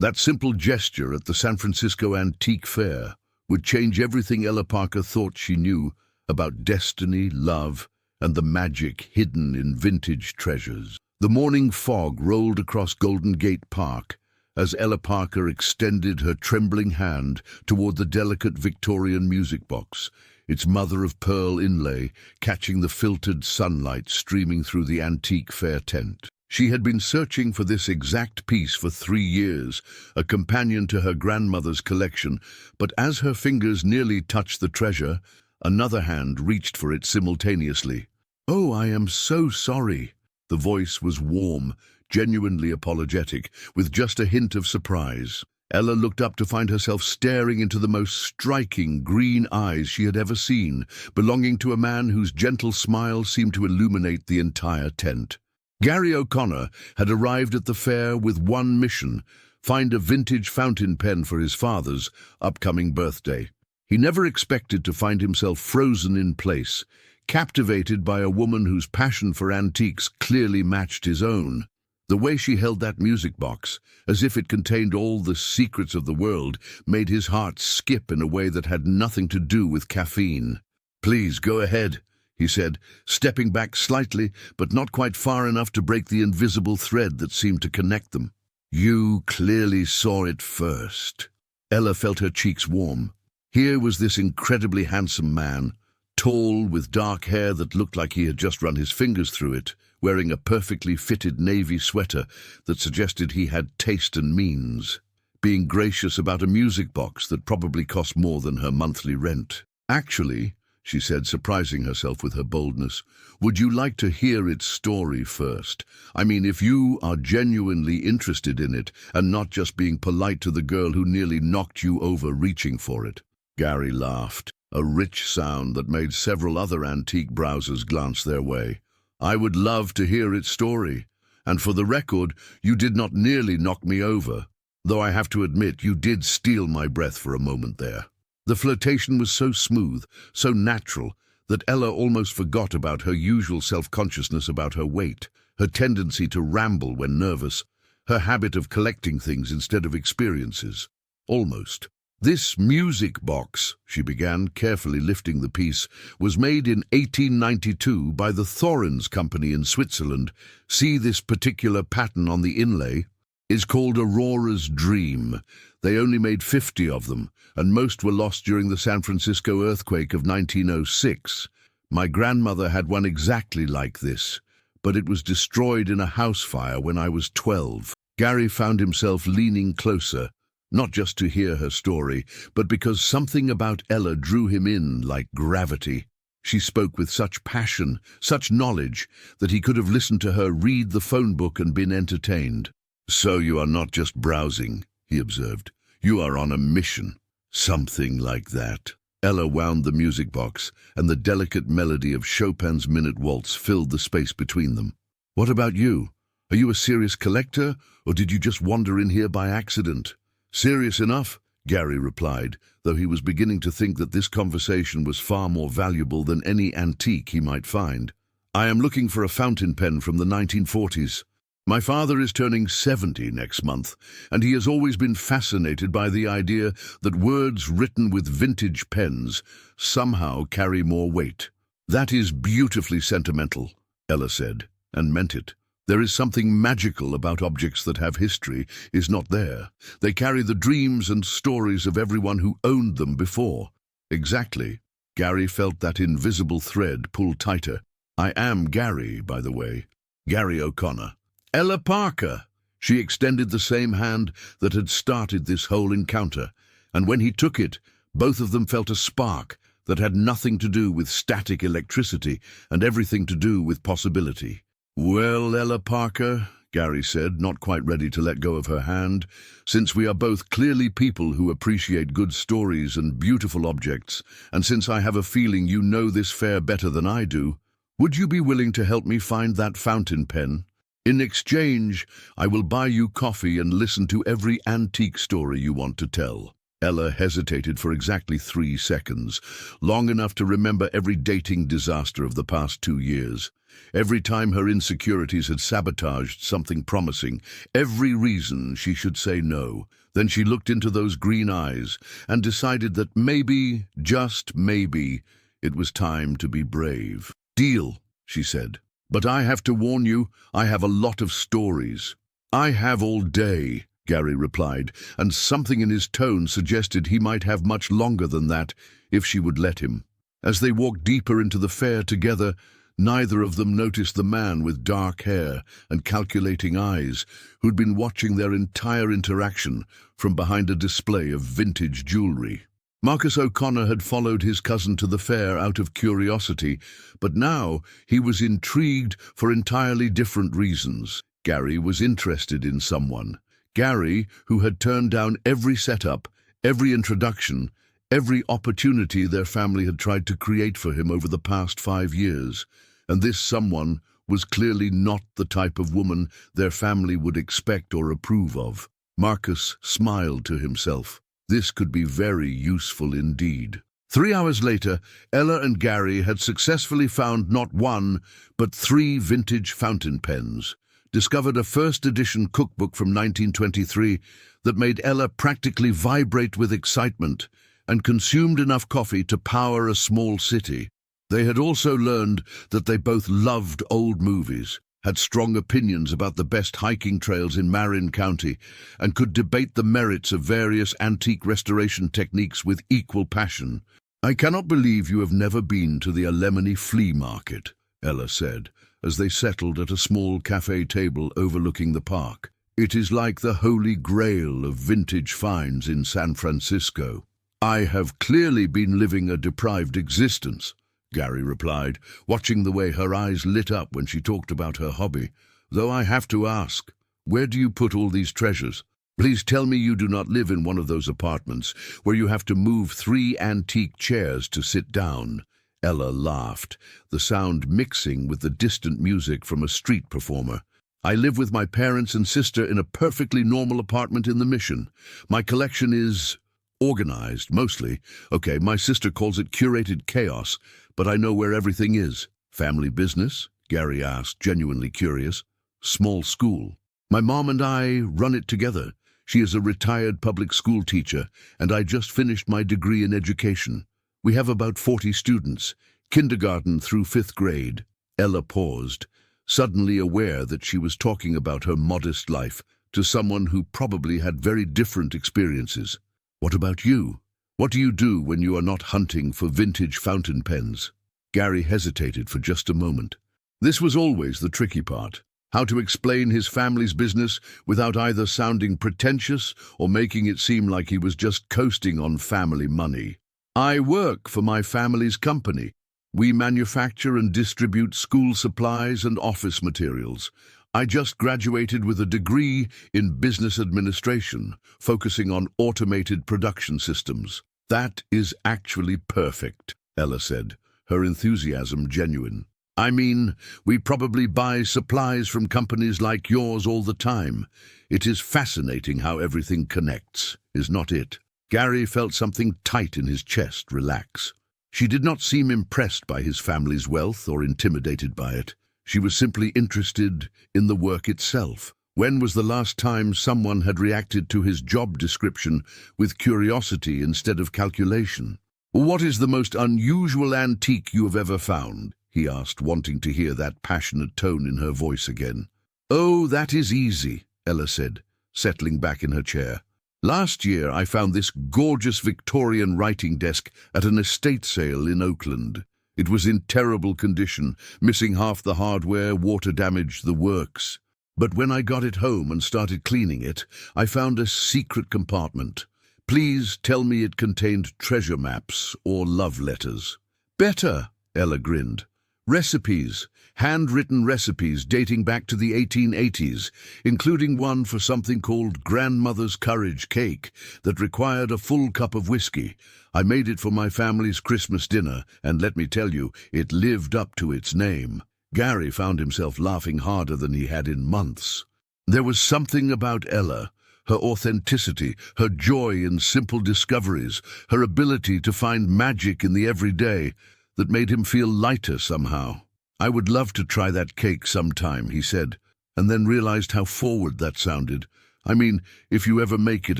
That simple gesture at the San Francisco Antique Fair would change everything Ella Parker thought she knew about destiny, love, and the magic hidden in vintage treasures. The morning fog rolled across Golden Gate Park as Ella Parker extended her trembling hand toward the delicate Victorian music box, its mother-of-pearl inlay catching the filtered sunlight streaming through the antique fair tent. She had been searching for this exact piece for 3 years, a companion to her grandmother's collection, but as her fingers nearly touched the treasure, another hand reached for it simultaneously. "Oh, I am so sorry." The voice was warm, genuinely apologetic, with just a hint of surprise. Ella looked up to find herself staring into the most striking green eyes she had ever seen, belonging to a man whose gentle smile seemed to illuminate the entire tent. Gary O'Connor had arrived at the fair with one mission: find a vintage fountain pen for his father's upcoming birthday. He never expected to find himself frozen in place, captivated by a woman whose passion for antiques clearly matched his own. The way she held that music box, as if it contained all the secrets of the world, made his heart skip in a way that had nothing to do with caffeine. "Please, go ahead," he said, stepping back slightly, but not quite far enough to break the invisible thread that seemed to connect them. "You clearly saw it first." Ella felt her cheeks warm. Here was this incredibly handsome man, tall, with dark hair that looked like he had just run his fingers through it, wearing a perfectly fitted navy sweater that suggested he had taste and means, being gracious about a music box that probably cost more than her monthly rent. "Actually," she said, surprising herself with her boldness, "would you like to hear its story first? I mean, if you are genuinely interested in it and not just being polite to the girl who nearly knocked you over reaching for it." Gary laughed, a rich sound that made several other antique browsers glance their way. "I would love to hear its story. And for the record, you did not nearly knock me over, though I have to admit you did steal my breath for a moment there." The flirtation was so smooth, so natural, that Ella almost forgot about her usual self-consciousness about her weight, her tendency to ramble when nervous, her habit of collecting things instead of experiences. Almost. "This music box," she began, carefully lifting the piece, "was made in 1892 by the Thorens Company in Switzerland. See this particular pattern on the inlay? Is called Aurora's Dream. They only made 50 of them, and most were lost during the San Francisco earthquake of 1906. My grandmother had one exactly like this, but it was destroyed in a house fire when I was 12. Gary found himself leaning closer, not just to hear her story, but because something about Ella drew him in like gravity. She spoke with such passion, such knowledge, that he could have listened to her read the phone book and been entertained. "So you are not just browsing," he observed. "You are on a mission." "Something like that." Ella wound the music box, and the delicate melody of Chopin's Minute Waltz filled the space between them. "What about you? Are you a serious collector, or did you just wander in here by accident?" "Serious enough," Gary replied, though he was beginning to think that this conversation was far more valuable than any antique he might find. "I am looking for a fountain pen from the 1940s. My father is turning 70 next month, and he has always been fascinated by the idea that words written with vintage pens somehow carry more weight." "That is beautifully sentimental," Ella said, and meant it. "There is something magical about objects that have history, is not there? They carry the dreams and stories of everyone who owned them before." "Exactly." Gary felt that invisible thread pull tighter. "I am Gary, by the way. Gary O'Connor." "Ella Parker!" She extended the same hand that had started this whole encounter, and when he took it, both of them felt a spark that had nothing to do with static electricity and everything to do with possibility. "Well, Ella Parker," Gary said, not quite ready to let go of her hand, "since we are both clearly people who appreciate good stories and beautiful objects, and since I have a feeling you know this fair better than I do, would you be willing to help me find that fountain pen? In exchange, I will buy you coffee and listen to every antique story you want to tell." Ella hesitated for exactly 3 seconds, long enough to remember every dating disaster of the past 2 years. Every time her insecurities had sabotaged something promising, every reason she should say no. Then she looked into those green eyes and decided that maybe, just maybe, it was time to be brave. "Deal," she said. "But I have to warn you, I have a lot of stories." "I have all day," Gary replied, and something in his tone suggested he might have much longer than that if she would let him. As they walked deeper into the fair together, neither of them noticed the man with dark hair and calculating eyes who'd been watching their entire interaction from behind a display of vintage jewelry. Marcus O'Connor had followed his cousin to the fair out of curiosity, but now he was intrigued for entirely different reasons. Gary was interested in someone. Gary, who had turned down every setup, every introduction, every opportunity their family had tried to create for him over the past 5 years. And this someone was clearly not the type of woman their family would expect or approve of. Marcus smiled to himself. This could be very useful indeed. 3 hours later, Ella and Gary had successfully found not one, but 3 vintage fountain pens, discovered a first-edition cookbook from 1923 that made Ella practically vibrate with excitement, and consumed enough coffee to power a small city. They had also learned that they both loved old movies, had strong opinions about the best hiking trails in Marin County, and could debate the merits of various antique restoration techniques with equal passion. "I cannot believe you have never been to the Alemany flea market," Ella said, as they settled at a small cafe table overlooking the park. "It is like the holy grail of vintage finds in San Francisco." "I have clearly been living a deprived existence," Gary replied, watching the way her eyes lit up when she talked about her hobby. "Though I have to ask, where do you put all these treasures? Please tell me you do not live in one of those apartments where you have to move 3 antique chairs to sit down." Ella laughed, the sound mixing with the distant music from a street performer. "I live with my parents and sister in a perfectly normal apartment in the Mission. My collection is organized, mostly. Okay, my sister calls it curated chaos, but I know where everything is." "Family business?" Gary asked, genuinely curious. "Small school. My mom and I run it together. She is a retired public school teacher, and I just finished my degree in education. We have about 40 students, kindergarten through 5th grade. Ella paused, suddenly aware that she was talking about her modest life to someone who probably had very different experiences. "What about you? What do you do when you are not hunting for vintage fountain pens?" Gary hesitated for just a moment. This was always the tricky part. How to explain his family's business without either sounding pretentious or making it seem like he was just coasting on family money. "I work for my family's company. We manufacture and distribute school supplies and office materials. I just graduated with a degree in business administration, focusing on automated production systems." "That is actually perfect," Ella said, her enthusiasm genuine. "I mean, we probably buy supplies from companies like yours all the time. It is fascinating how everything connects, is not it?" Gary felt something tight in his chest relax. She did not seem impressed by his family's wealth or intimidated by it. She was simply interested in the work itself. When was the last time someone had reacted to his job description with curiosity instead of calculation? "What is the most unusual antique you have ever found?" he asked, wanting to hear that passionate tone in her voice again. "Oh, that is easy," Ella said, settling back in her chair. "Last year I found this gorgeous Victorian writing desk at an estate sale in Oakland. It was in terrible condition, missing half the hardware, water damage, the works. But when I got it home and started cleaning it, I found a secret compartment. Please tell me it contained treasure maps or love letters." "Better," Ella grinned. "Recipes, handwritten recipes dating back to the 1880s, including one for something called Grandmother's Courage Cake that required a full cup of whiskey. I made it for my family's Christmas dinner, and let me tell you, it lived up to its name." Gary found himself laughing harder than he had in months. There was something about Ella, her authenticity, her joy in simple discoveries, her ability to find magic in the everyday, that made him feel lighter somehow. "I would love to try that cake sometime," he said, and then realized how forward that sounded. "I mean, if you ever make it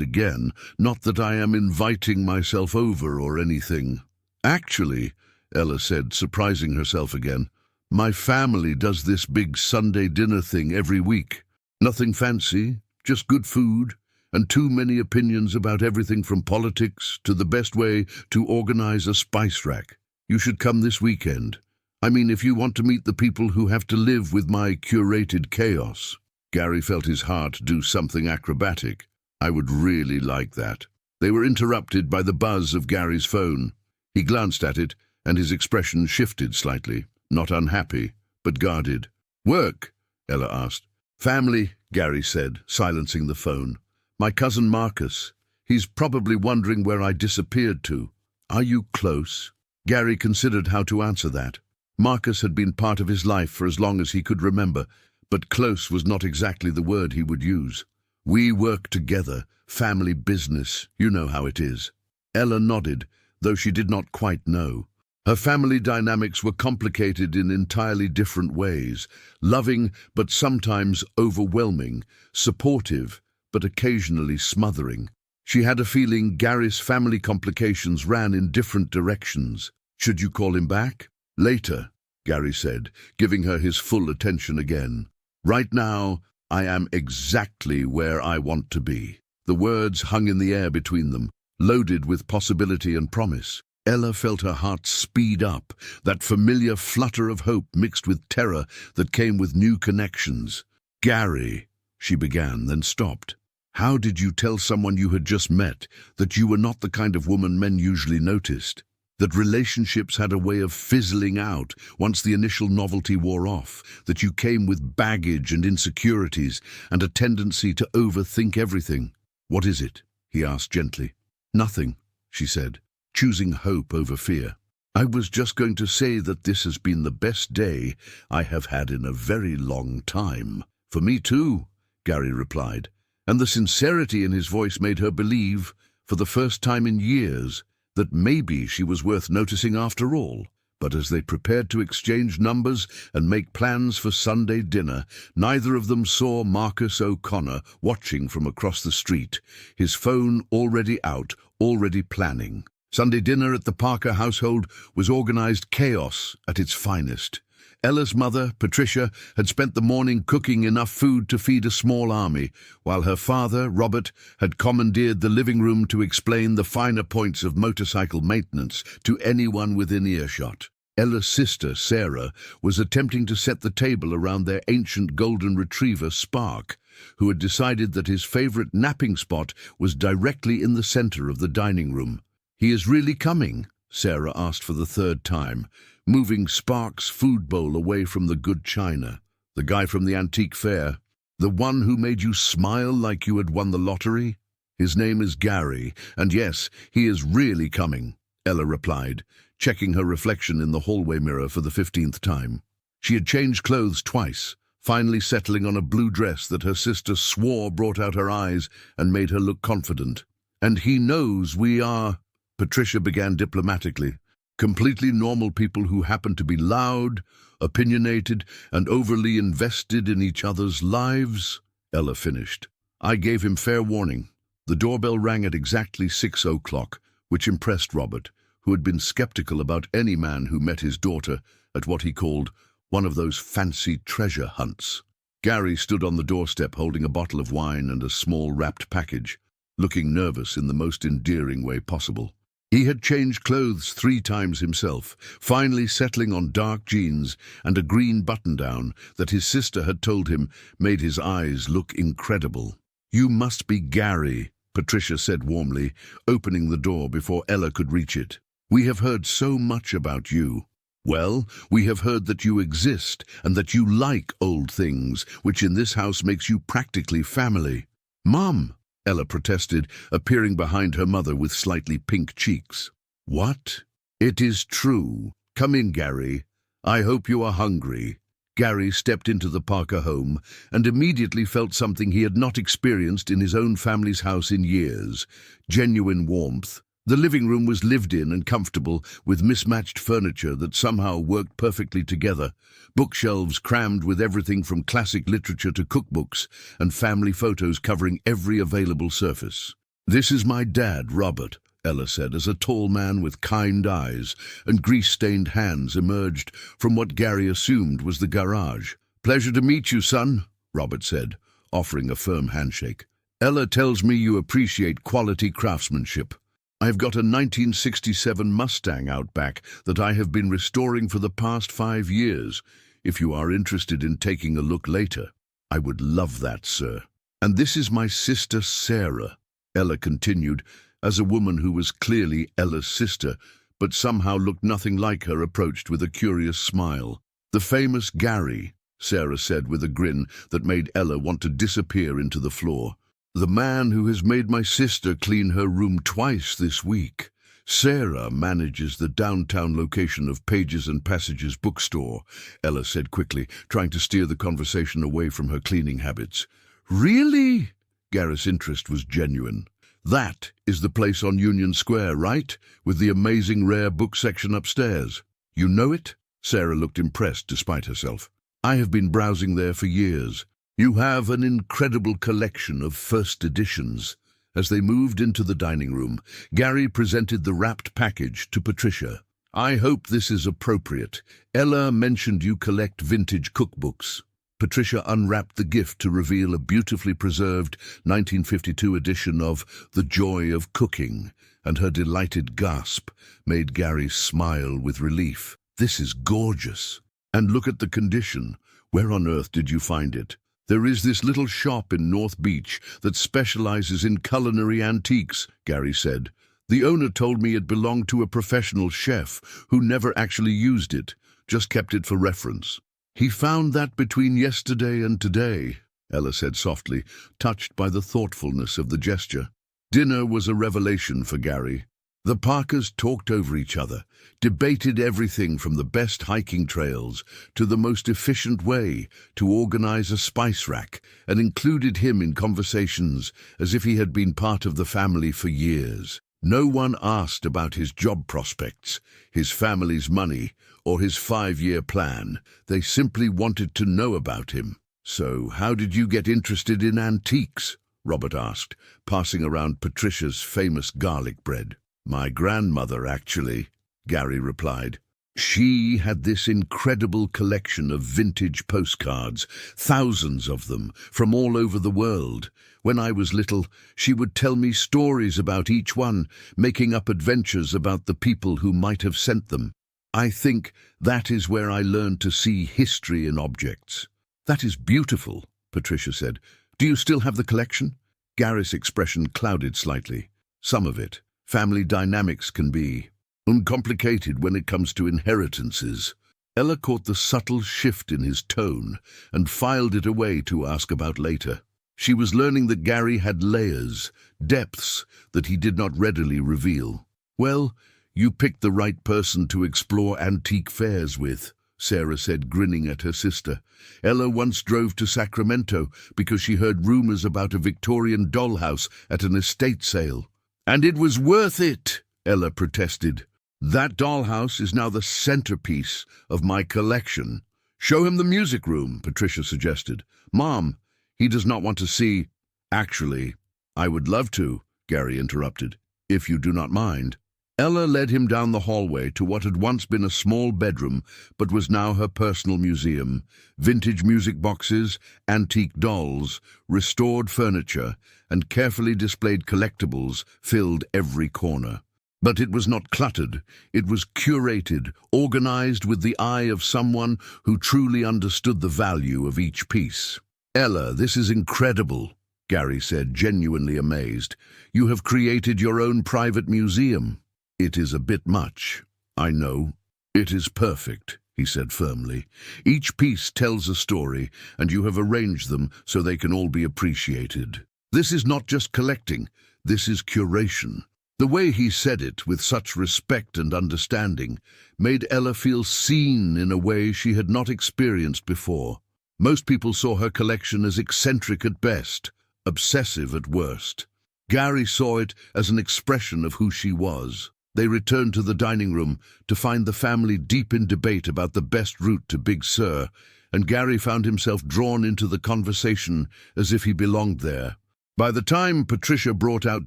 again, not that I am inviting myself over or anything." "Actually," Ella said, surprising herself again, "my family does this big Sunday dinner thing every week. Nothing fancy, just good food, and too many opinions about everything from politics to the best way to organize a spice rack. You should come this weekend. I mean, if you want to meet the people who have to live with my curated chaos." Gary felt his heart do something acrobatic. "I would really like that." They were interrupted by the buzz of Gary's phone. He glanced at it, and his expression shifted slightly, not unhappy, but guarded. "Work?" Ella asked. "Family," Gary said, silencing the phone. "My cousin Marcus. He's probably wondering where I disappeared to." "Are you close?" Gary considered how to answer that. Marcus had been part of his life for as long as he could remember, but close was not exactly the word he would use. "We work together, family business, you know how it is." Ella nodded, though she did not quite know. Her family dynamics were complicated in entirely different ways, loving but sometimes overwhelming, supportive but occasionally smothering. She had a feeling Gary's family complications ran in different directions. "Should you call him back?" "Later," Gary said, giving her his full attention again. "Right now, I am exactly where I want to be." The words hung in the air between them, loaded with possibility and promise. Ella felt her heart speed up, that familiar flutter of hope mixed with terror that came with new connections. "Gary," she began, then stopped. "How did you tell someone you had just met that you were not the kind of woman men usually noticed? That relationships had a way of fizzling out once the initial novelty wore off, that you came with baggage and insecurities and a tendency to overthink everything?" "What is it?" he asked gently. "Nothing," she said, choosing hope over fear. "I was just going to say that this has been the best day I have had in a very long time." "For me too," Gary replied, and the sincerity in his voice made her believe, for the first time in years, that maybe she was worth noticing after all. But as they prepared to exchange numbers and make plans for Sunday dinner, neither of them saw Marcus O'Connor watching from across the street, his phone already out, already planning. Sunday dinner at the Parker household was organized chaos at its finest. Ella's mother, Patricia, had spent the morning cooking enough food to feed a small army, while her father, Robert, had commandeered the living room to explain the finer points of motorcycle maintenance to anyone within earshot. Ella's sister, Sarah, was attempting to set the table around their ancient golden retriever, Spark, who had decided that his favorite napping spot was directly in the center of the dining room. "He is really coming?" Sarah asked for the third time, moving Spark's food bowl away from the good china. "The guy from the antique fair? The one who made you smile like you had won the lottery? His name is Gary, and yes, he is really coming," Ella replied, checking her reflection in the hallway mirror for the 15th time. She had changed clothes twice, finally settling on a blue dress that her sister swore brought out her eyes and made her look confident. "And he knows we are," Patricia began diplomatically, "completely normal people who happen to be loud, opinionated, and overly invested in each other's lives," Ella finished. "I gave him fair warning." The doorbell rang at exactly 6 o'clock, which impressed Robert, who had been skeptical about any man who met his daughter at what he called one of those fancy treasure hunts. Gary stood on the doorstep holding a bottle of wine and a small wrapped package, looking nervous in the most endearing way possible. He had changed clothes 3 times himself, finally settling on dark jeans and a green button-down that his sister had told him made his eyes look incredible. "You must be Gary," Patricia said warmly, opening the door before Ella could reach it. "We have heard so much about you." "Well, we have heard that you exist and that you like old things, which in this house makes you practically family." "Mom!" Ella protested, appearing behind her mother with slightly pink cheeks. "What?" "It is true. Come in, Gary. I hope you are hungry." Gary stepped into the Parker home and immediately felt something he had not experienced in his own family's house in years: genuine warmth, The living room was lived in and comfortable, with mismatched furniture that somehow worked perfectly together, bookshelves crammed with everything from classic literature to cookbooks, and family photos covering every available surface. "This is my dad, Robert," Ella said, as a tall man with kind eyes and grease-stained hands emerged from what Gary assumed was the garage. "Pleasure to meet you, son," Robert said, offering a firm handshake. "Ella tells me you appreciate quality craftsmanship. I've got a 1967 Mustang out back that I have been restoring for the past 5 years, if you are interested in taking a look later." "I would love that, sir. And this is my sister, Sarah," Ella continued, as a woman who was clearly Ella's sister, but somehow looked nothing like her, approached with a curious smile. "The famous Gary," Sarah said with a grin that made Ella want to disappear into the floor. "The man who has made my sister clean her room twice this week." "Sarah manages the downtown location of Pages and Passages bookstore," Ella said quickly, trying to steer the conversation away from her cleaning habits. "Really?" Gary's interest was genuine. "That is the place on Union Square, right? With the amazing rare book section upstairs. You know it?" Sarah looked impressed despite herself. "I have been browsing there for years. You have an incredible collection of first editions." As they moved into the dining room, Gary presented the wrapped package to Patricia. "I hope this is appropriate. Ella mentioned you collect vintage cookbooks." Patricia unwrapped the gift to reveal a beautifully preserved 1952 edition of The Joy of Cooking, and her delighted gasp made Gary smile with relief. "This is gorgeous. And look at the condition. Where on earth did you find it?" "There is this little shop in North Beach that specializes in culinary antiques," Gary said. "The owner told me it belonged to a professional chef who never actually used it, just kept it for reference." "He found that between yesterday and today," Ella said softly, touched by the thoughtfulness of the gesture. Dinner was a revelation for Gary. The Parkers talked over each other, debated everything from the best hiking trails to the most efficient way to organize a spice rack, and included him in conversations as if he had been part of the family for years. No one asked about his job prospects, his family's money, or his 5-year plan. They simply wanted to know about him. "So, how did you get interested in antiques?" Robert asked, passing around Patricia's famous garlic bread. "My grandmother, actually," Gary replied. "She had this incredible collection of vintage postcards, thousands of them, from all over the world. When I was little, she would tell me stories about each one, making up adventures about the people who might have sent them. I think that is where I learned to see history in objects." "That is beautiful," Patricia said. "Do you still have the collection?" Gary's expression clouded slightly. "Some of it. Family dynamics can be uncomplicated when it comes to inheritances." Ella caught the subtle shift in his tone and filed it away to ask about later. She was learning that Gary had layers, depths that he did not readily reveal. "Well, you picked the right person to explore antique fairs with," Sarah said, grinning at her sister. "Ella once drove to Sacramento because she heard rumors about a Victorian dollhouse at an estate sale. "And it was worth it," Ella protested. "That dollhouse is now the centerpiece of my collection." "Show him the music room," Patricia suggested. "Mom, he does not want to see—" "Actually, I would love to," Gary interrupted, "if you do not mind." Ella led him down the hallway to what had once been a small bedroom but was now her personal museum. Vintage music boxes, antique dolls, restored furniture, and carefully displayed collectibles filled every corner. But it was not cluttered. It was curated, organized with the eye of someone who truly understood the value of each piece. "Ella, this is incredible," Gary said, genuinely amazed. "You have created your own private museum." "It is a bit much, I know." "It is perfect," he said firmly. "Each piece tells a story, and you have arranged them so they can all be appreciated. This is not just collecting, this is curation." The way he said it with such respect and understanding made Ella feel seen in a way she had not experienced before. Most people saw her collection as eccentric at best, obsessive at worst. Gary saw it as an expression of who she was. They returned to the dining room to find the family deep in debate about the best route to Big Sur, and Gary found himself drawn into the conversation as if he belonged there. By the time Patricia brought out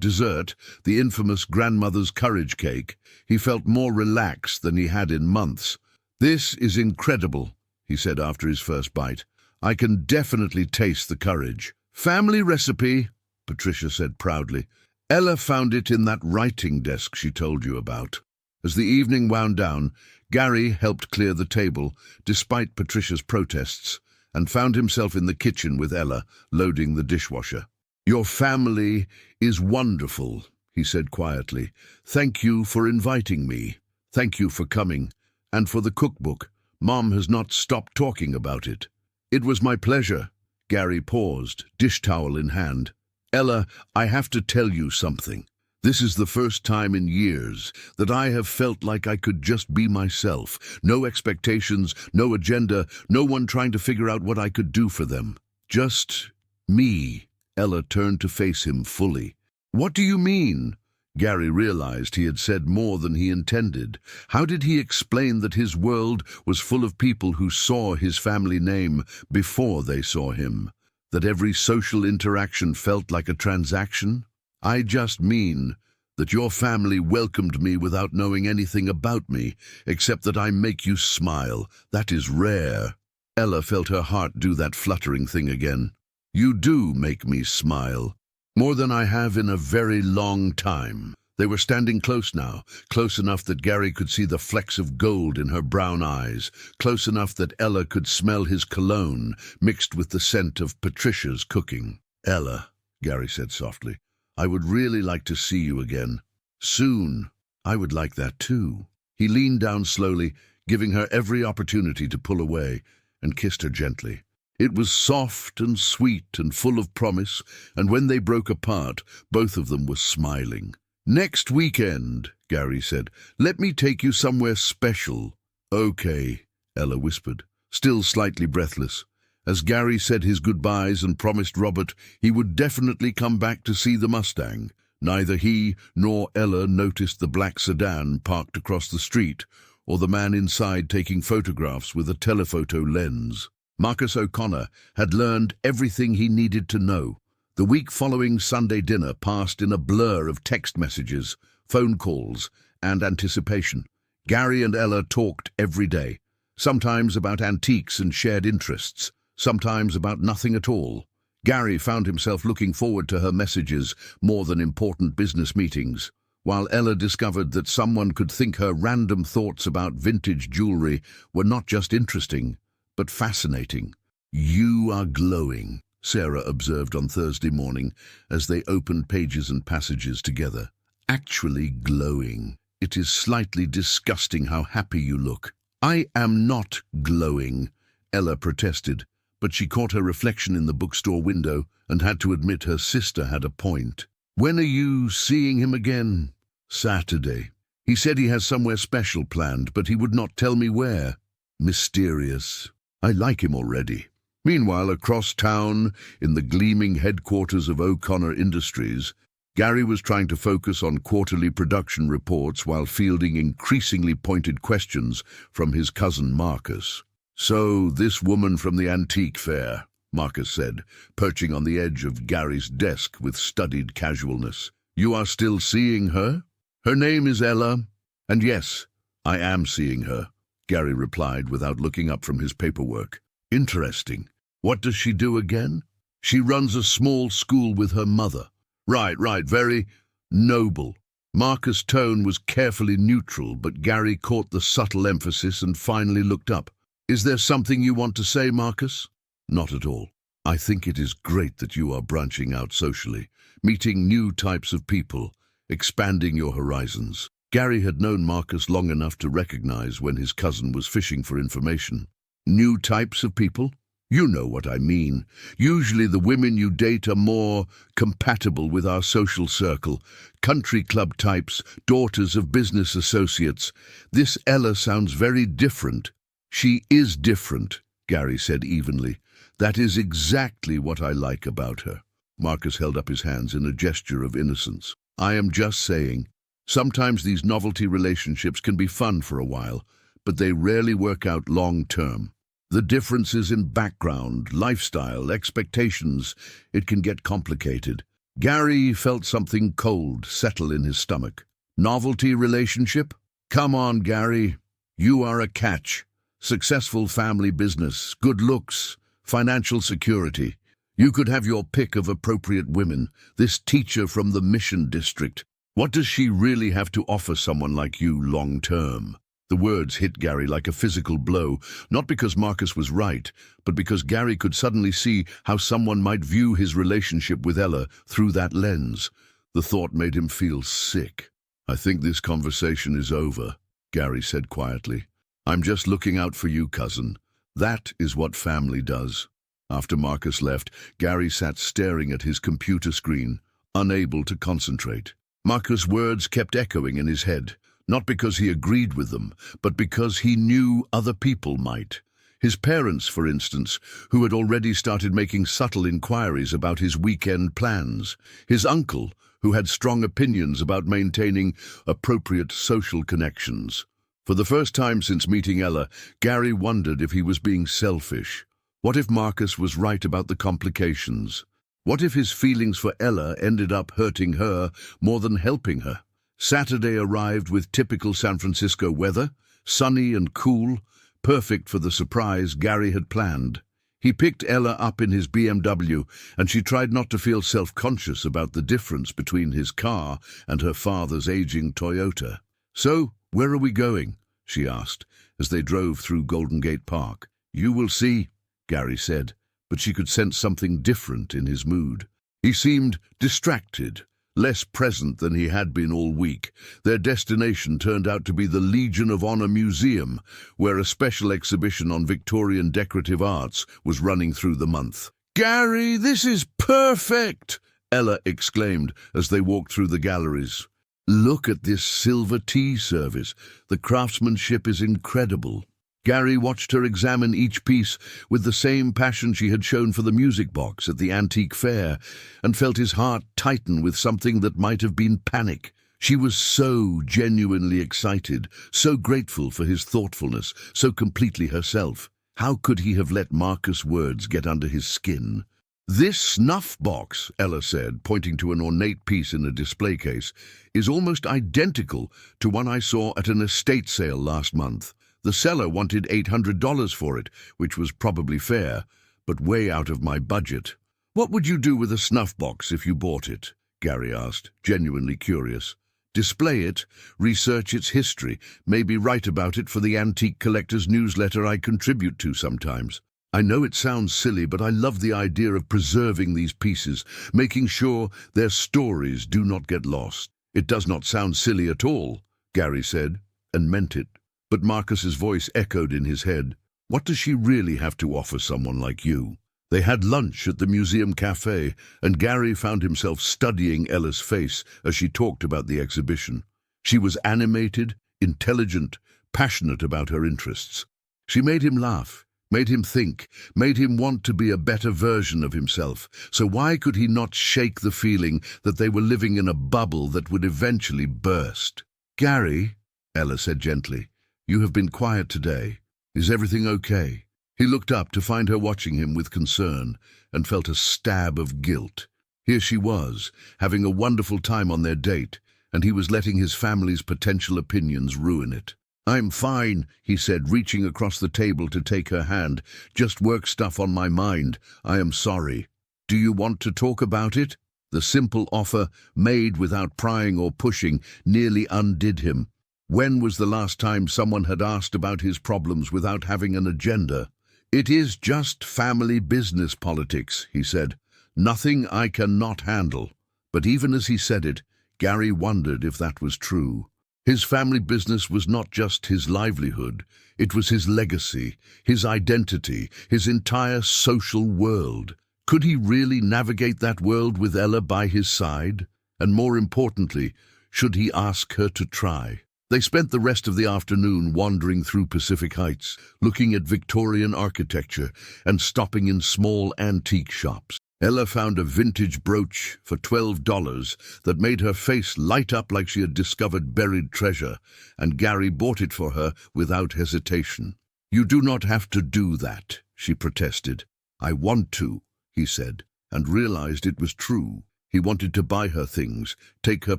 dessert, the infamous grandmother's courage cake, he felt more relaxed than he had in months. "This is incredible," he said after his first bite. "I can definitely taste the courage." "Family recipe," Patricia said proudly. "Ella found it in that writing desk she told you about." As the evening wound down, Gary helped clear the table, despite Patricia's protests, and found himself in the kitchen with Ella, loading the dishwasher. "Your family is wonderful," he said quietly. "Thank you for inviting me. Thank you for coming. And for the cookbook. Mom has not stopped talking about it." "It was my pleasure." Gary paused, dish towel in hand. "Ella, I have to tell you something. This is the first time in years that I have felt like I could just be myself. No expectations, no agenda, no one trying to figure out what I could do for them. Just me." Ella turned to face him fully. "What do you mean?" Gary realized he had said more than he intended. How did he explain that his world was full of people who saw his family name before they saw him? That every social interaction felt like a transaction? "I just mean that your family welcomed me without knowing anything about me, except that I make you smile. That is rare." Ella felt her heart do that fluttering thing again. "You do make me smile. More than I have in a very long time." They were standing close now, close enough that Gary could see the flecks of gold in her brown eyes, close enough that Ella could smell his cologne mixed with the scent of Patricia's cooking. "Ella," Gary said softly, "I would really like to see you again. Soon." "I would like that too." He leaned down slowly, giving her every opportunity to pull away, and kissed her gently. It was soft and sweet and full of promise, and when they broke apart, both of them were smiling. "Next weekend," Gary said, "let me take you somewhere special." "Okay," Ella whispered, still slightly breathless. As Gary said his goodbyes and promised Robert he would definitely come back to see the Mustang, neither he nor Ella noticed the black sedan parked across the street, or the man inside taking photographs with a telephoto lens. Marcus O'Connor had learned everything he needed to know. The week following Sunday dinner passed in a blur of text messages, phone calls, and anticipation. Gary and Ella talked every day, sometimes about antiques and shared interests, sometimes about nothing at all. Gary found himself looking forward to her messages more than important business meetings, while Ella discovered that someone could think her random thoughts about vintage jewelry were not just interesting, but fascinating. "You are glowing," Sarah observed on Thursday morning as they opened Pages and Passages together. "Actually glowing. It is slightly disgusting how happy you look." "I am not glowing," Ella protested, but she caught her reflection in the bookstore window and had to admit her sister had a point. "When are you seeing him again?" "Saturday. He said he has somewhere special planned, but he would not tell me where." "Mysterious. I like him already." Meanwhile, across town, in the gleaming headquarters of O'Connor Industries, Gary was trying to focus on quarterly production reports while fielding increasingly pointed questions from his cousin Marcus. "So, this woman from the antique fair," Marcus said, perching on the edge of Gary's desk with studied casualness. "You are still seeing her?" "Her name is Ella, and yes, I am seeing her," Gary replied without looking up from his paperwork. "Interesting. What does she do again?" "She runs a small school with her mother." Right, very noble." Marcus' tone was carefully neutral, but Gary caught the subtle emphasis and finally looked up. "Is there something you want to say, Marcus?" "Not at all. I think it is great that you are branching out socially, meeting new types of people, expanding your horizons." Gary had known Marcus long enough to recognize when his cousin was fishing for information. "New types of people? You know what I mean. Usually the women you date are more compatible with our social circle. Country club types, daughters of business associates. This Ella sounds very different." "She is different," Gary said evenly. "That is exactly what I like about her." Marcus held up his hands in a gesture of innocence. I am just saying, sometimes these novelty relationships can be fun for a while, but they rarely work out long term. The differences in background, lifestyle, expectations, it can get complicated. Gary felt something cold settle in his stomach. Novelty relationship? Come on, Gary. You are a catch. Successful family business, good looks, financial security. You could have your pick of appropriate women. This teacher from the Mission District. What does she really have to offer someone like you long term? The words hit Gary like a physical blow, not because Marcus was right, but because Gary could suddenly see how someone might view his relationship with Ella through that lens. The thought made him feel sick. I think this conversation is over, Gary said quietly. I'm just looking out for you, cousin. That is what family does. After Marcus left, Gary sat staring at his computer screen, unable to concentrate. Marcus' words kept echoing in his head. Not because he agreed with them, but because he knew other people might. His parents, for instance, who had already started making subtle inquiries about his weekend plans. His uncle, who had strong opinions about maintaining appropriate social connections. For the first time since meeting Ella, Gary wondered if he was being selfish. What if Marcus was right about the complications? What if his feelings for Ella ended up hurting her more than helping her? Saturday arrived with typical San Francisco weather, sunny and cool, perfect for the surprise Gary had planned. He picked Ella up in his BMW, and she tried not to feel self-conscious about the difference between his car and her father's aging Toyota. So, where are we going? She asked, as they drove through Golden Gate Park. You will see, Gary said, but she could sense something different in his mood. He seemed distracted, less present than he had been all week. Their destination turned out to be the Legion of Honor Museum, where a special exhibition on Victorian decorative arts was running through the month. Gary, this is perfect! Ella exclaimed as they walked through the galleries. Look at this silver tea service. The craftsmanship is incredible. Gary watched her examine each piece with the same passion she had shown for the music box at the antique fair, and felt his heart tighten with something that might have been panic. She was so genuinely excited, so grateful for his thoughtfulness, so completely herself. How could he have let Marcus' words get under his skin? This snuff box, Ella said, pointing to an ornate piece in a display case, is almost identical to one I saw at an estate sale last month. The seller wanted $800 for it, which was probably fair, but way out of my budget. What would you do with a snuff box if you bought it? Gary asked, genuinely curious. Display it, research its history, maybe write about it for the antique collector's newsletter I contribute to sometimes. I know it sounds silly, but I love the idea of preserving these pieces, making sure their stories do not get lost. It does not sound silly at all, Gary said, and meant it. But Marcus's voice echoed in his head. What does she really have to offer someone like you? They had lunch at the museum cafe, and Gary found himself studying Ella's face as she talked about the exhibition. She was animated, intelligent, passionate about her interests. She made him laugh, made him think, made him want to be a better version of himself. So why could he not shake the feeling that they were living in a bubble that would eventually burst? Gary, Ella said gently, you have been quiet today. Is everything okay? He looked up to find her watching him with concern and felt a stab of guilt. Here she was, having a wonderful time on their date, and he was letting his family's potential opinions ruin it. I'm fine, he said, reaching across the table to take her hand. Just work stuff on my mind. I am sorry. Do you want to talk about it? The simple offer, made without prying or pushing, nearly undid him. When was the last time someone had asked about his problems without having an agenda? It is just family business politics, he said. Nothing I cannot handle. But even as he said it, Gary wondered if that was true. His family business was not just his livelihood. It was his legacy, his identity, his entire social world. Could he really navigate that world with Ella by his side? And more importantly, should he ask her to try? They spent the rest of the afternoon wandering through Pacific Heights, looking at Victorian architecture and stopping in small antique shops. Ella found a vintage brooch for $12 that made her face light up like she had discovered buried treasure, and Gary bought it for her without hesitation. "You do not have to do that," she protested. "I want to," he said, and realized it was true. He wanted to buy her things, take her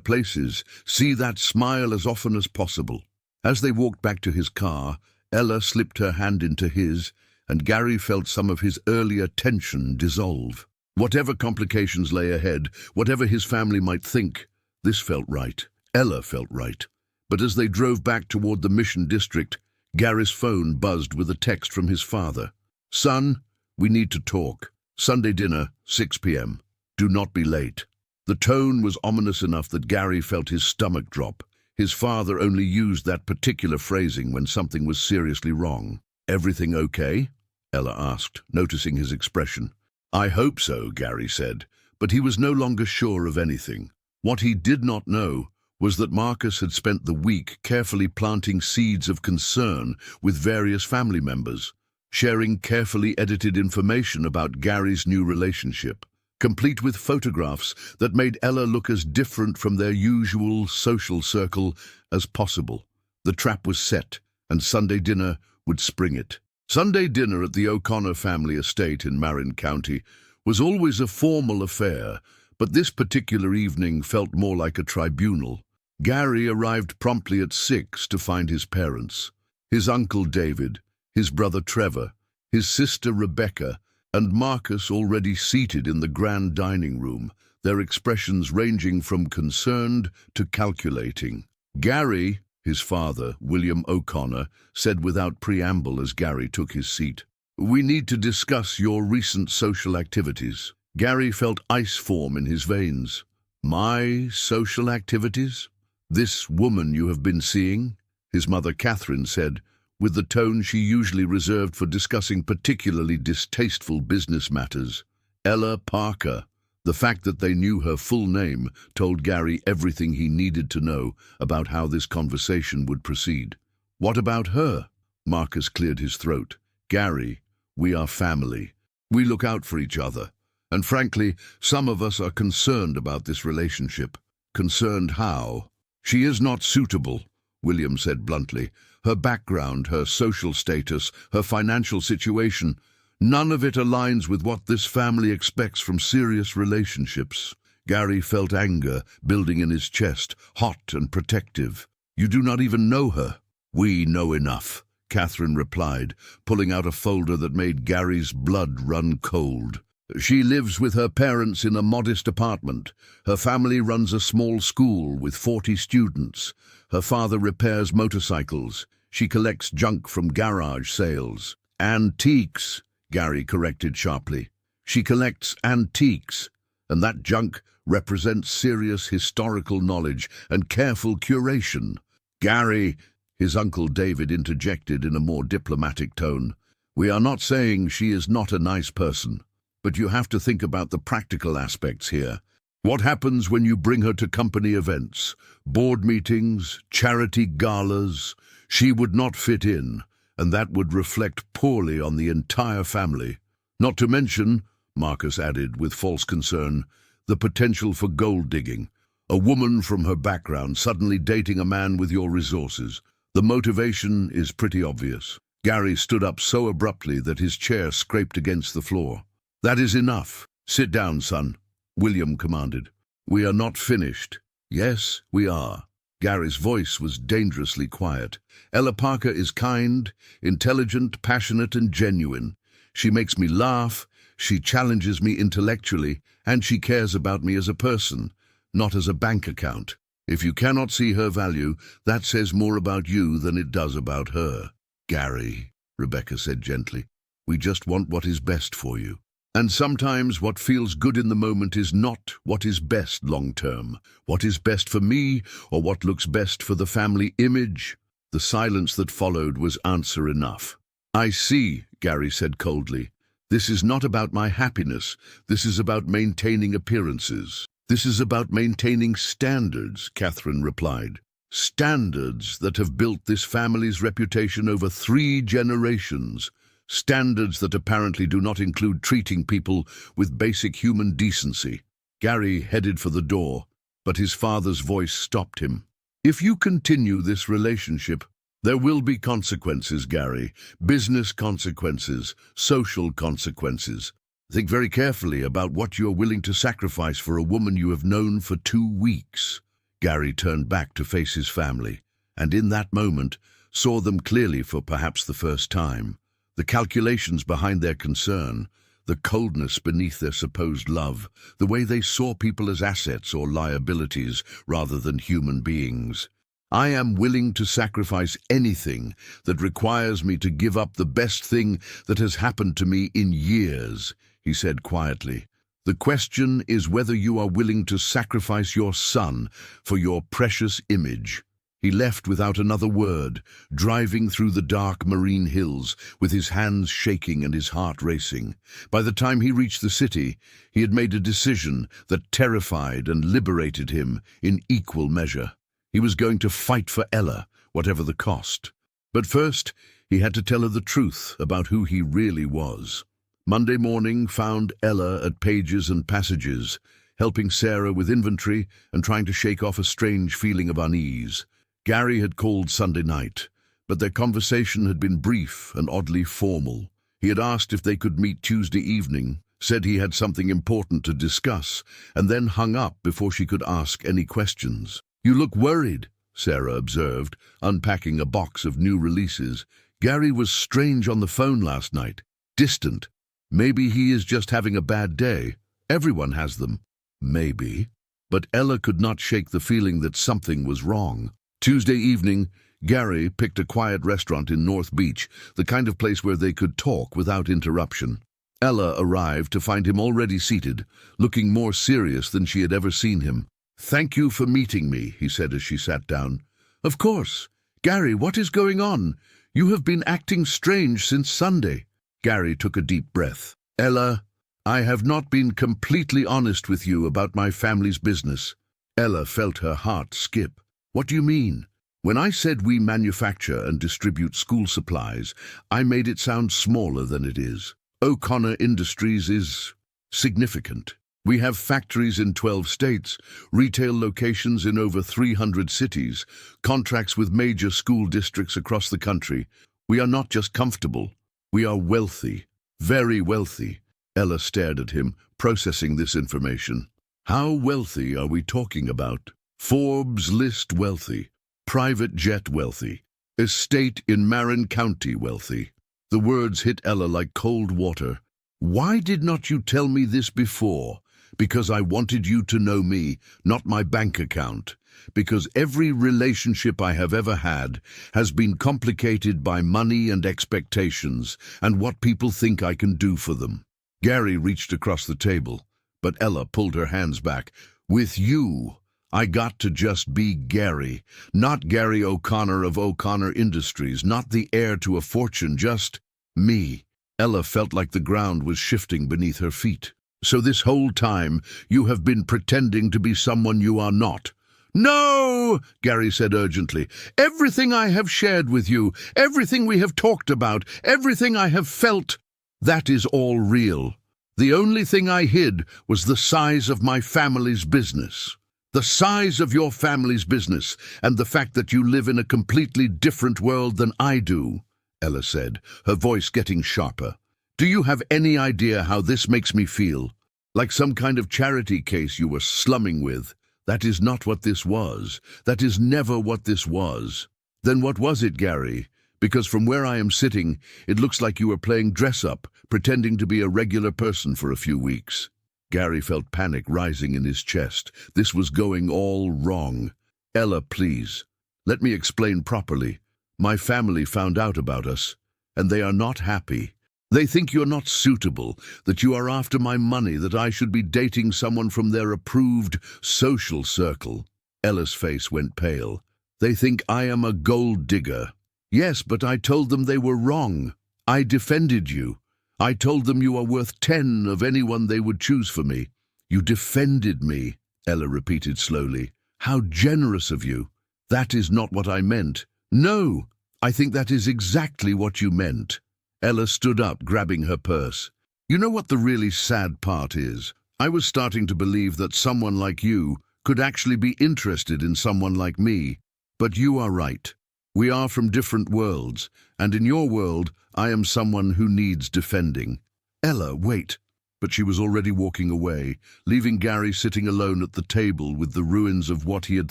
places, see that smile as often as possible. As they walked back to his car, Ella slipped her hand into his, and Gary felt some of his earlier tension dissolve. Whatever complications lay ahead, whatever his family might think, this felt right. Ella felt right. But as they drove back toward the Mission District, Gary's phone buzzed with a text from his father. "Son, we need to talk. Sunday dinner, 6 p.m. Do not be late." The tone was ominous enough that Gary felt his stomach drop. His father only used that particular phrasing when something was seriously wrong. "Everything okay?" Ella asked, noticing his expression. "I hope so," Gary said, but he was no longer sure of anything. What he did not know was that Marcus had spent the week carefully planting seeds of concern with various family members, sharing carefully edited information about Gary's new relationship, complete with photographs that made Ella look as different from their usual social circle as possible. The trap was set, and Sunday dinner would spring it. Sunday dinner at the O'Connor family estate in Marin County was always a formal affair, but this particular evening felt more like a tribunal. Gary arrived promptly at 6 to find his parents, his uncle David, his brother Trevor, his sister Rebecca, and Marcus already seated in the grand dining room, their expressions ranging from concerned to calculating. "Gary," his father, William O'Connor, said without preamble as Gary took his seat, "we need to discuss your recent social activities." Gary felt ice form in his veins. "My social activities? This woman you have been seeing?" his mother Catherine said, with the tone she usually reserved for discussing particularly distasteful business matters. Ella Parker. The fact that they knew her full name told Gary everything he needed to know about how this conversation would proceed. "What about her?" Marcus cleared his throat. "Gary, we are family. We look out for each other. And frankly, some of us are concerned about this relationship." "Concerned how?" "She is not suitable," William said bluntly. "Her background, her social status, her financial situation, none of it aligns with what this family expects from serious relationships." Gary felt anger building in his chest, hot and protective. "You do not even know her." "We know enough," Catherine replied, pulling out a folder that made Gary's blood run cold. "She lives with her parents in a modest apartment. Her family runs a small school with 40 students. Her father repairs motorcycles. She collects junk from garage sales." "Antiques," Gary corrected sharply. "She collects antiques, and that junk represents serious historical knowledge and careful curation." "Gary," his uncle David interjected in a more diplomatic tone, "we are not saying she is not a nice person, but you have to think about the practical aspects here. What happens when you bring her to company events, board meetings, charity galas? She would not fit in, and that would reflect poorly on the entire family. Not to mention," Marcus added with false concern, "the potential for gold digging. A woman from her background suddenly dating a man with your resources. The motivation is pretty obvious." Gary stood up so abruptly that his chair scraped against the floor. "That is enough. Sit down, son," William commanded. "We are not finished." "Yes, we are." Gary's voice was dangerously quiet. "Ella Parker is kind, intelligent, passionate, and genuine. She makes me laugh, she challenges me intellectually, and she cares about me as a person, not as a bank account. If you cannot see her value, that says more about you than it does about her." "Gary," Rebecca said gently, "we just want what is best for you. And sometimes what feels good in the moment is not what is best long-term. What is best for me, or what looks best for the family image?" The silence that followed was answer enough. "I see," Gary said coldly. "This is not about my happiness. This is about maintaining appearances." "This is about maintaining standards," Catherine replied. "Standards that have built this family's reputation over 3 generations. Standards that apparently do not include treating people with basic human decency. Gary headed for the door, but his father's voice stopped him. If you continue this relationship, there will be consequences, Gary. Business consequences, social consequences. Think very carefully about what you're willing to sacrifice for a woman you have known for 2 weeks. Gary turned back to face his family, and in that moment saw them clearly for perhaps the first time. The calculations behind their concern, the coldness beneath their supposed love, the way they saw people as assets or liabilities rather than human beings. I am willing to sacrifice anything that requires me to give up the best thing that has happened to me in years, he said quietly. The question is whether you are willing to sacrifice your son for your precious image. He left without another word, driving through the dark marine hills with his hands shaking and his heart racing. By the time he reached the city, he had made a decision that terrified and liberated him in equal measure. He was going to fight for Ella, whatever the cost. But first, he had to tell her the truth about who he really was. Monday morning found Ella at Pages and Passages, helping Sarah with inventory and trying to shake off a strange feeling of unease. Gary had called Sunday night, but their conversation had been brief and oddly formal. He had asked if they could meet Tuesday evening, said he had something important to discuss, and then hung up before she could ask any questions. "You look worried," Sarah observed, unpacking a box of new releases. "Gary was strange on the phone last night, distant. Maybe he is just having a bad day. Everyone has them." Maybe. But Ella could not shake the feeling that something was wrong. Tuesday evening, Gary picked a quiet restaurant in North Beach, the kind of place where they could talk without interruption. Ella arrived to find him already seated, looking more serious than she had ever seen him. "Thank you for meeting me," he said as she sat down. "Of course. Gary, what is going on? You have been acting strange since Sunday." Gary took a deep breath. "Ella, I have not been completely honest with you about my family's business." Ella felt her heart skip. "What do you mean?" "When I said we manufacture and distribute school supplies, I made it sound smaller than it is. O'Connor Industries is significant. We have factories in 12 states, retail locations in over 300 cities, contracts with major school districts across the country. We are not just comfortable. We are wealthy, very wealthy." Ella stared at him, processing this information. "How wealthy are we talking about? Forbes list wealthy, private jet wealthy, estate in Marin County wealthy." The words hit Ella like cold water. "Why did not you tell me this before?" "Because I wanted you to know me, not my bank account. Because every relationship I have ever had has been complicated by money and expectations and what people think I can do for them." Gary reached across the table, but Ella pulled her hands back. "With you, I got to just be Gary, not Gary O'Connor of O'Connor Industries, not the heir to a fortune, just me." Ella felt like the ground was shifting beneath her feet. "So this whole time you have been pretending to be someone you are not?" "No," Gary said urgently. "Everything I have shared with you, everything we have talked about, everything I have felt, that is all real. The only thing I hid was the size of my family's business. The size of your family's business, and the fact that you live in a completely different world than I do," Ella said, her voice getting sharper. "Do you have any idea how this makes me feel? Like some kind of charity case you were slumming with. That is not what this was. That is never what this was." "Then what was it, Gary? Because from where I am sitting, it looks like you were playing dress-up, pretending to be a regular person for a few weeks." Gary felt panic rising in his chest. This was going all wrong. "Ella, please, let me explain properly. My family found out about us, and they are not happy. They think you're not suitable, that you are after my money, that I should be dating someone from their approved social circle." Ella's face went pale. "They think I am a gold digger." "Yes, but I told them they were wrong. I defended you. I told them you are worth 10 of anyone they would choose for me." "You defended me," Ella repeated slowly. "How generous of you. That is not what I meant." "No, I think that is exactly what you meant." Ella stood up, grabbing her purse. You know what the really sad part is? I was starting to believe that someone like you could actually be interested in someone like me. But you are right. We are from different worlds, and in your world, I am someone who needs defending. Ella, wait. But she was already walking away, leaving Gary sitting alone at the table with the ruins of what he had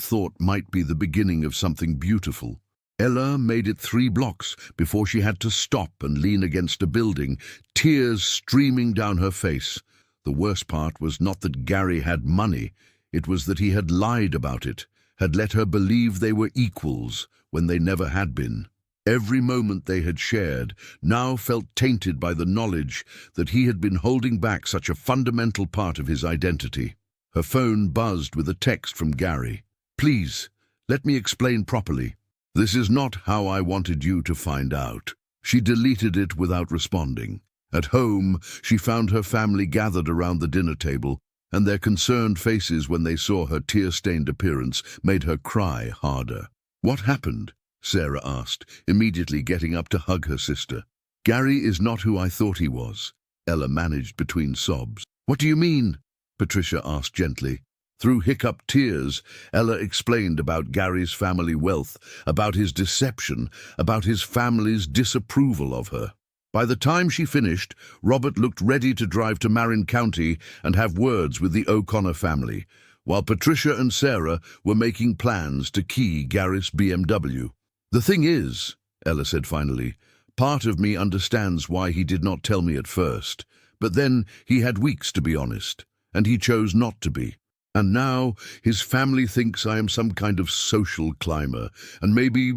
thought might be the beginning of something beautiful. Ella made it 3 blocks before she had to stop and lean against a building, tears streaming down her face. The worst part was not that Gary had money, it was that he had lied about it, had let her believe they were equals when they never had been. Every moment they had shared now felt tainted by the knowledge that he had been holding back such a fundamental part of his identity. Her phone buzzed with a text from Gary. Please, let me explain properly. This is not how I wanted you to find out. She deleted it without responding. At home, she found her family gathered around the dinner table, and their concerned faces when they saw her tear-stained appearance made her cry harder. What happened? Sarah asked, immediately getting up to hug her sister. Gary is not who I thought he was, Ella managed between sobs. What do you mean? Patricia asked gently. Through hiccup tears, Ella explained about Gary's family wealth, about his deception, about his family's disapproval of her. By the time she finished, Robert looked ready to drive to Marin County and have words with the O'Connor family, while Patricia and Sarah were making plans to key Gary's BMW. The thing is, Ella said finally, part of me understands why he did not tell me at first, but then he had weeks to be honest, and he chose not to be. And now his family thinks I am some kind of social climber, and maybe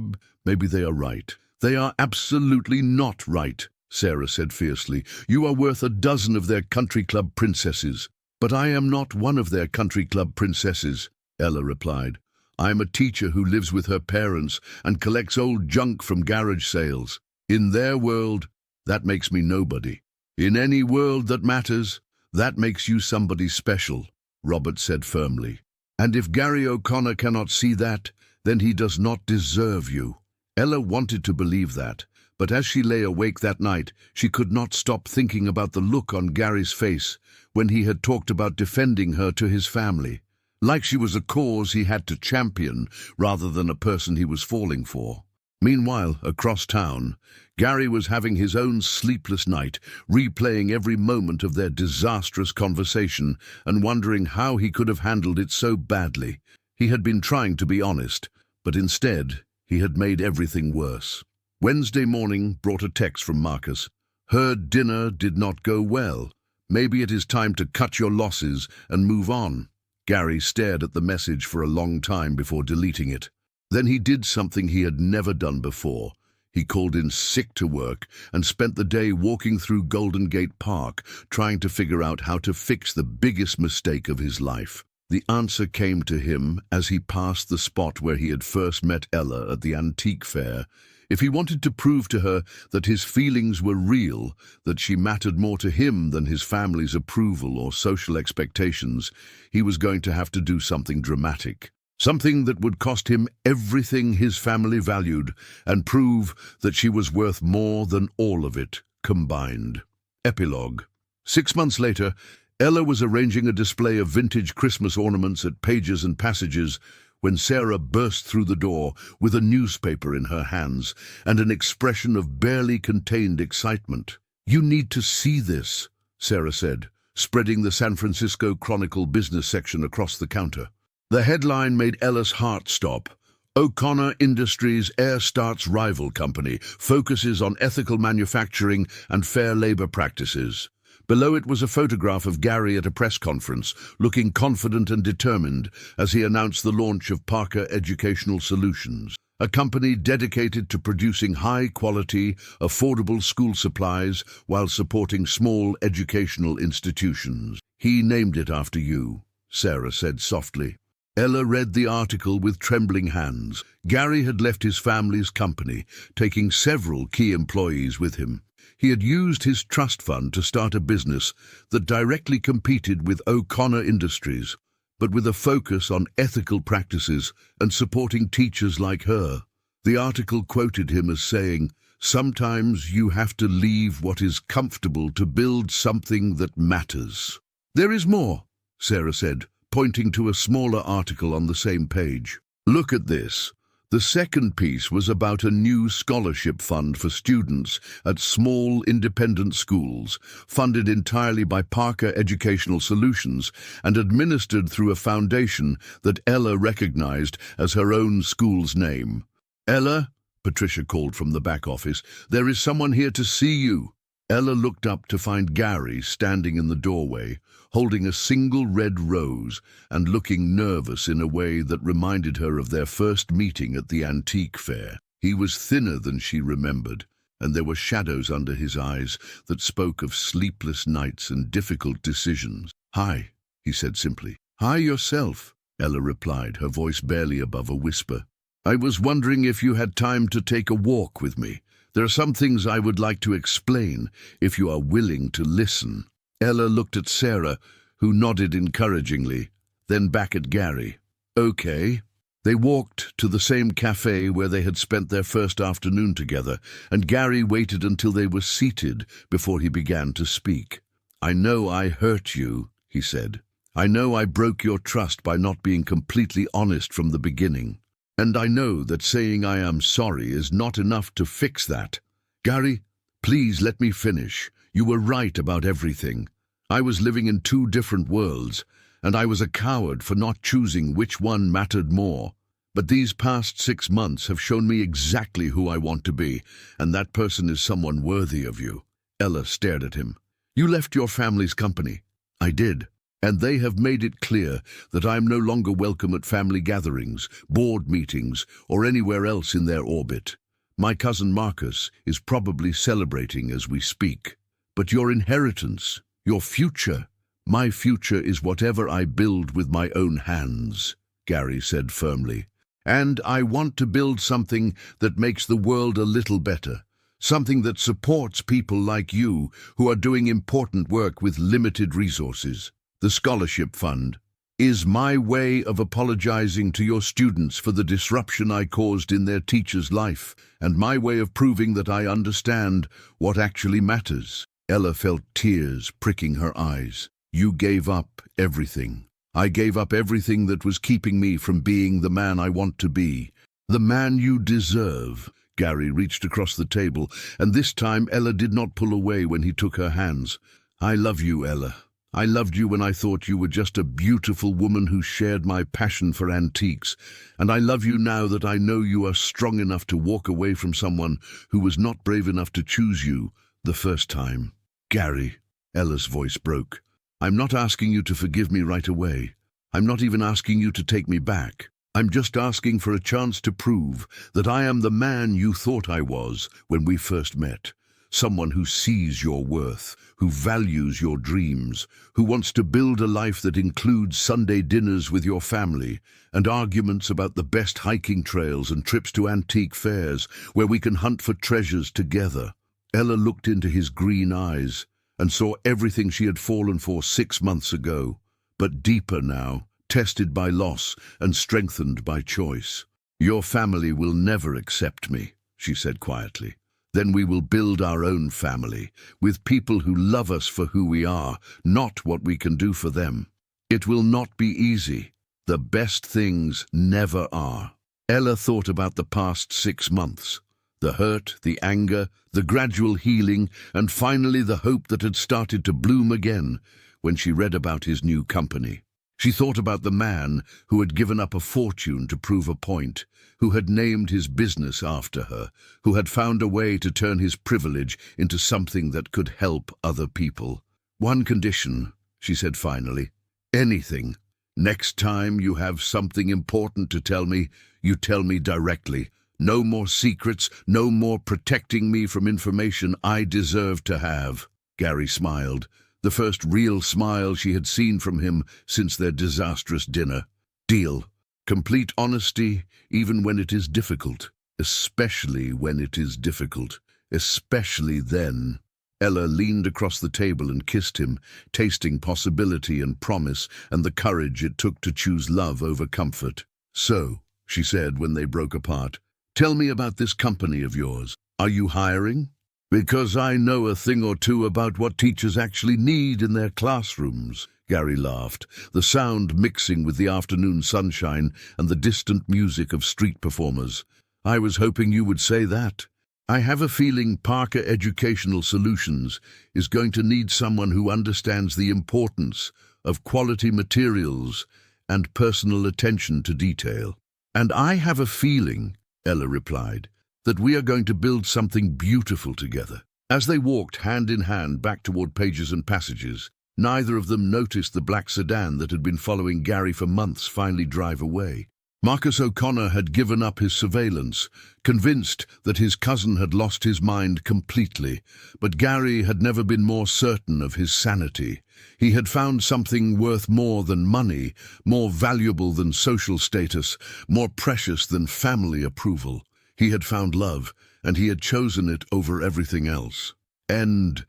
they are right. They are absolutely not right, Sarah said fiercely. You are worth a dozen of their country club princesses. But I am not one of their country club princesses, Ella replied. I am a teacher who lives with her parents and collects old junk from garage sales. In their world, that makes me nobody. In any world that matters, that makes you somebody special, Robert said firmly. And if Gary O'Connor cannot see that, then he does not deserve you. Ella wanted to believe that, but as she lay awake that night, she could not stop thinking about the look on Gary's face when he had talked about defending her to his family. Like she was a cause he had to champion rather than a person he was falling for. Meanwhile, across town, Gary was having his own sleepless night, replaying every moment of their disastrous conversation and wondering how he could have handled it so badly. He had been trying to be honest, but instead, he had made everything worse. Wednesday morning brought a text from Marcus. Heard dinner did not go well. Maybe it is time to cut your losses and move on. Gary stared at the message for a long time before deleting it. Then he did something he had never done before. He called in sick to work and spent the day walking through Golden Gate Park, trying to figure out how to fix the biggest mistake of his life. The answer came to him as he passed the spot where he had first met Ella at the antique fair. If he wanted to prove to her that his feelings were real, that she mattered more to him than his family's approval or social expectations, he was going to have to do something dramatic. Something that would cost him everything his family valued and prove that she was worth more than all of it combined. Epilogue. 6 months later, Ella was arranging a display of vintage Christmas ornaments at Pages and Passages when Sarah burst through the door with a newspaper in her hands and an expression of barely contained excitement. You need to see this, Sarah said, spreading the San Francisco Chronicle business section across the counter. The headline made Ella's heart stop. O'Connor Industries, Air Start's rival company, focuses on ethical manufacturing and fair labor practices. Below it was a photograph of Gary at a press conference, looking confident and determined as he announced the launch of Parker Educational Solutions, a company dedicated to producing high-quality, affordable school supplies while supporting small educational institutions. He named it after you, Sarah said softly. Ella read the article with trembling hands. Gary had left his family's company, taking several key employees with him. He had used his trust fund to start a business that directly competed with O'Connor Industries, but with a focus on ethical practices and supporting teachers like her. The article quoted him as saying, Sometimes you have to leave what is comfortable to build something that matters. There is more, Sarah said, pointing to a smaller article on the same page. Look at this. The second piece was about a new scholarship fund for students at small independent schools, funded entirely by Parker Educational Solutions and administered through a foundation that Ella recognized as her own school's name. Ella, Patricia called from the back office, there is someone here to see you. Ella looked up to find Gary standing in the doorway, holding a single red rose and looking nervous in a way that reminded her of their first meeting at the antique fair. He was thinner than she remembered, and there were shadows under his eyes that spoke of sleepless nights and difficult decisions. "Hi," he said simply. "Hi yourself," Ella replied, her voice barely above a whisper. "I was wondering if you had time to take a walk with me. There are some things I would like to explain, if you are willing to listen." Ella looked at Sarah, who nodded encouragingly, then back at Gary. "Okay." They walked to the same cafe where they had spent their first afternoon together, and Gary waited until they were seated before he began to speak. "I know I hurt you," he said. "I know I broke your trust by not being completely honest from the beginning. And I know that saying I am sorry is not enough to fix that. Gary, please let me finish. You were right about everything. I was living in two different worlds, and I was a coward for not choosing which one mattered more. But these past 6 months have shown me exactly who I want to be, and that person is someone worthy of you." Ella stared at him. "You left your family's company." "I did. And they have made it clear that I am no longer welcome at family gatherings, board meetings, or anywhere else in their orbit. My cousin Marcus is probably celebrating as we speak. But your inheritance, your future, my future is whatever I build with my own hands," Gary said firmly. "And I want to build something that makes the world a little better. Something that supports people like you who are doing important work with limited resources. The scholarship fund is my way of apologizing to your students for the disruption I caused in their teacher's life, and my way of proving that I understand what actually matters." Ella felt tears pricking her eyes. "You gave up everything. I gave up everything that was keeping me from being the man I want to be. The man you deserve." Gary reached across the table, and this time Ella did not pull away when he took her hands. "I love you, Ella. I loved you when I thought you were just a beautiful woman who shared my passion for antiques, and I love you now that I know you are strong enough to walk away from someone who was not brave enough to choose you the first time." "Gary," Ella's voice broke, "I'm not asking you to forgive me right away. I'm not even asking you to take me back. I'm just asking for a chance to prove that I am the man you thought I was when we first met. Someone who sees your worth, who values your dreams, who wants to build a life that includes Sunday dinners with your family and arguments about the best hiking trails and trips to antique fairs where we can hunt for treasures together." Ella looked into his green eyes and saw everything she had fallen for 6 months ago, but deeper now, tested by loss and strengthened by choice. "Your family will never accept me," she said quietly. "Then we will build our own family, with people who love us for who we are, not what we can do for them. It will not be easy. The best things never are." Ella thought about the past 6 months. The hurt, the anger, the gradual healing, and finally the hope that had started to bloom again when she read about his new company. She thought about the man who had given up a fortune to prove a point, who had named his business after her, who had found a way to turn his privilege into something that could help other people. "One condition," she said finally. "Anything. Next time you have something important to tell me, you tell me directly. No more secrets, no more protecting me from information I deserve to have." Gary smiled, the first real smile she had seen from him since their disastrous dinner. "Deal. Complete honesty, even when it is difficult. Especially when it is difficult. Especially then." Ella leaned across the table and kissed him, tasting possibility and promise and the courage it took to choose love over comfort. "So," she said when they broke apart, "tell me about this company of yours. Are you hiring? Because I know a thing or two about what teachers actually need in their classrooms. Gary laughed, the sound mixing with the afternoon sunshine and the distant music of street performers. I was hoping you would say that. I have a feeling Parker Educational Solutions is going to need someone who understands the importance of quality materials and personal attention to detail. And I have a feeling, Ella replied, that we are going to build something beautiful together. As they walked hand in hand back toward Pages and Passages, neither of them noticed the black sedan that had been following Gary for months finally drive away. Marcus O'Connor had given up his surveillance, convinced that his cousin had lost his mind completely, but Gary had never been more certain of his sanity. He had found something worth more than money, more valuable than social status, more precious than family approval. He had found love, and he had chosen it over everything else. End